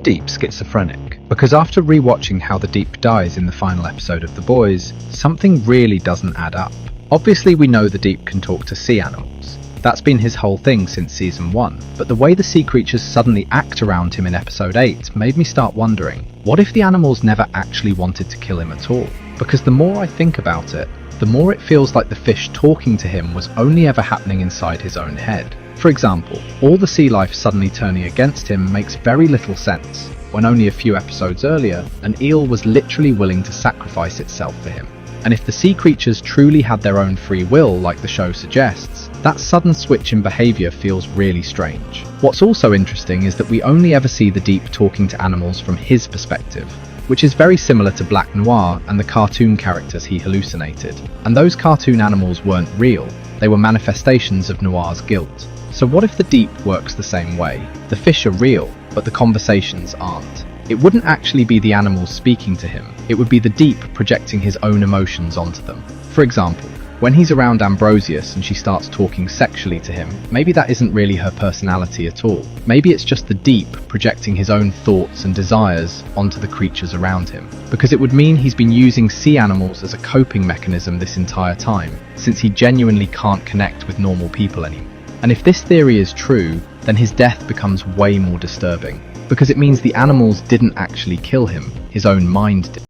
Deep schizophrenic? Because after rewatching how the Deep dies in the final episode of The Boys, something really doesn't add up. Obviously we know the Deep can talk to sea animals. That's been his whole thing since season 1, but the way the sea creatures suddenly act around him in episode 8 made me start wondering, what if the animals never actually wanted to kill him at all? Because the more I think about it, the more it feels like the fish talking to him was only ever happening inside his own head. For example, all the sea life suddenly turning against him makes very little sense, when only a few episodes earlier, an eel was literally willing to sacrifice itself for him. And if the sea creatures truly had their own free will, like the show suggests, that sudden switch in behaviour feels really strange. What's also interesting is that we only ever see the Deep talking to animals from his perspective, which is very similar to Black Noir and the cartoon characters he hallucinated. And those cartoon animals weren't real, they were manifestations of Noir's guilt. So what if the Deep works the same way? The fish are real, but the conversations aren't. It wouldn't actually be the animals speaking to him, it would be the Deep projecting his own emotions onto them. For example, when he's around Ambrosius and she starts talking sexually to him, maybe that isn't really her personality at all. Maybe it's just the Deep projecting his own thoughts and desires onto the creatures around him. Because it would mean he's been using sea animals as a coping mechanism this entire time, since he genuinely can't connect with normal people anymore. And if this theory is true, then his death becomes way more disturbing, because it means the animals didn't actually kill him, his own mind did.